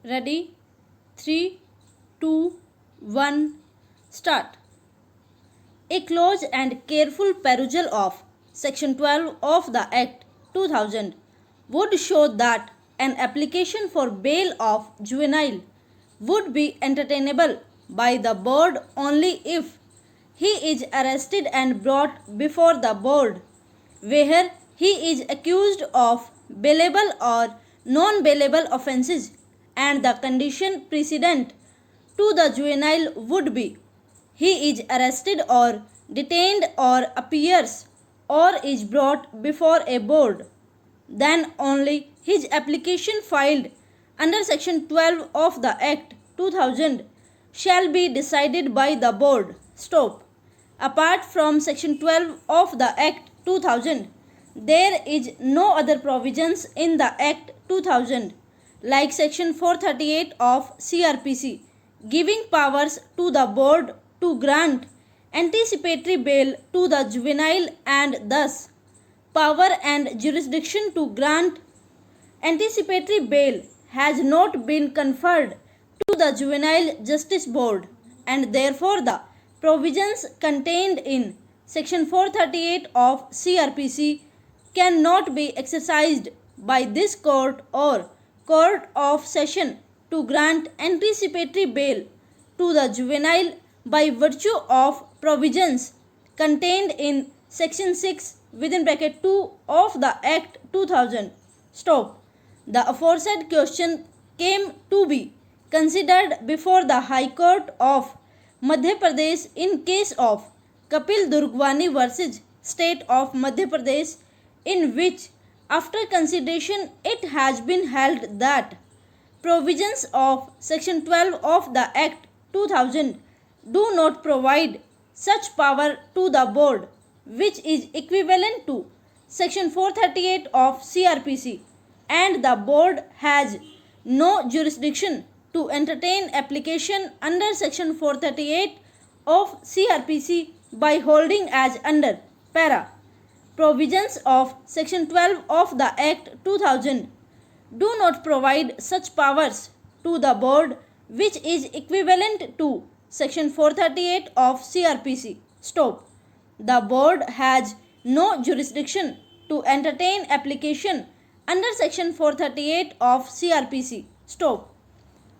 Ready? 3, 2, 1, start. A close and careful perusal of Section 12 of the Act 2000 would show that an application for bail of juvenile would be entertainable by the board only if he is arrested and brought before the board, where he is accused of bailable or non-bailable offences, and the condition precedent to the juvenile would be he is arrested or detained or appears or is brought before a board. Then only his application filed under Section 12 of the Act 2000 shall be decided by the board. Stop. Apart from Section 12 of the Act 2000, there is no other provisions in the Act 2000 like Section 438 of CRPC giving powers to the board to grant anticipatory bail to the juvenile, and thus power and jurisdiction to grant anticipatory bail has not been conferred to the Juvenile Justice Board, and therefore the provisions contained in Section 438 of CRPC cannot be exercised by this court or court of session to grant anticipatory bail to the juvenile by virtue of provisions contained in Section 6 within bracket 2 of the Act 2000. Stop. The aforesaid question came to be considered before the High Court of Madhya Pradesh in case of Kapil Durgwani versus State of Madhya Pradesh, in which after consideration it has been held that provisions of Section 12 of the Act 2000 do not provide such power to the board, which is equivalent to Section 438 of CRPC, and the board has no jurisdiction to entertain application under Section 438 of CRPC by holding as under para. Provisions of Section 12 of the Act 2000 do not provide such powers to the board, which is equivalent to Section 438 of CRPC. Stop. The board has no jurisdiction to entertain application under Section 438 of CRPC. Stop.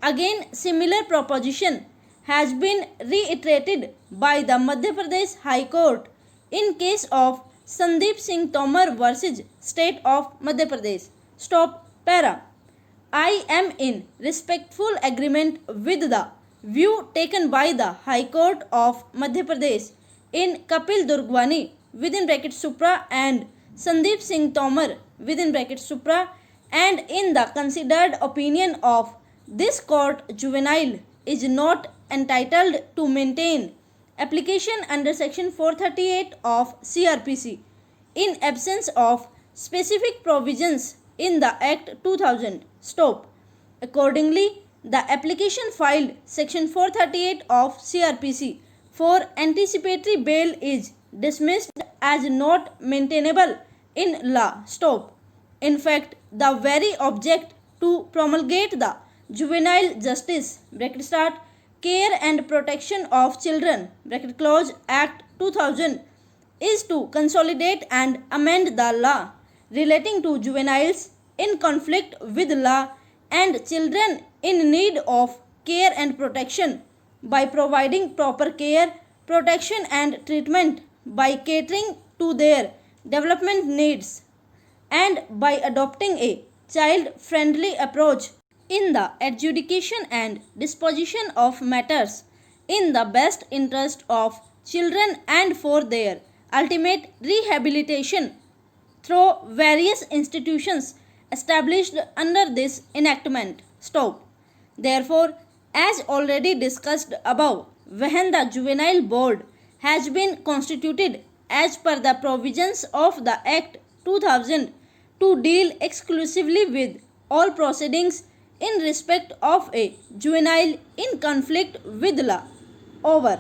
Again, similar proposition has been reiterated by the Madhya Pradesh High Court in case of Sandeep Singh Tomar versus State of Madhya Pradesh. Stop. Para. I am in respectful agreement with the view taken by the High Court of Madhya Pradesh in Kapil Durgwani within bracket Supra and Sandeep Singh Tomar within bracket Supra, and in the considered opinion of this court, juvenile is not entitled to maintain application under Section 438 of CRPC in absence of specific provisions in the Act 2000. Stop. Accordingly, the application filed Section 438 of CRPC for anticipatory bail is dismissed as not maintainable in law. Stop. In fact, the very object to promulgate the Juvenile Justice bracket start Care and Protection of Children bracket close Act 2000 is to consolidate and amend the law relating to juveniles in conflict with law and children in need of care and protection by providing proper care, protection and treatment, by catering to their development needs, and by adopting a child-friendly approach in the adjudication and disposition of matters in the best interest of children and for their ultimate rehabilitation through various institutions established under this enactment. Stop. Therefore, as already discussed above, when the Juvenile Board has been constituted as per the provisions of the Act 2000 to deal exclusively with all proceedings in respect of a juvenile in conflict with law. Over.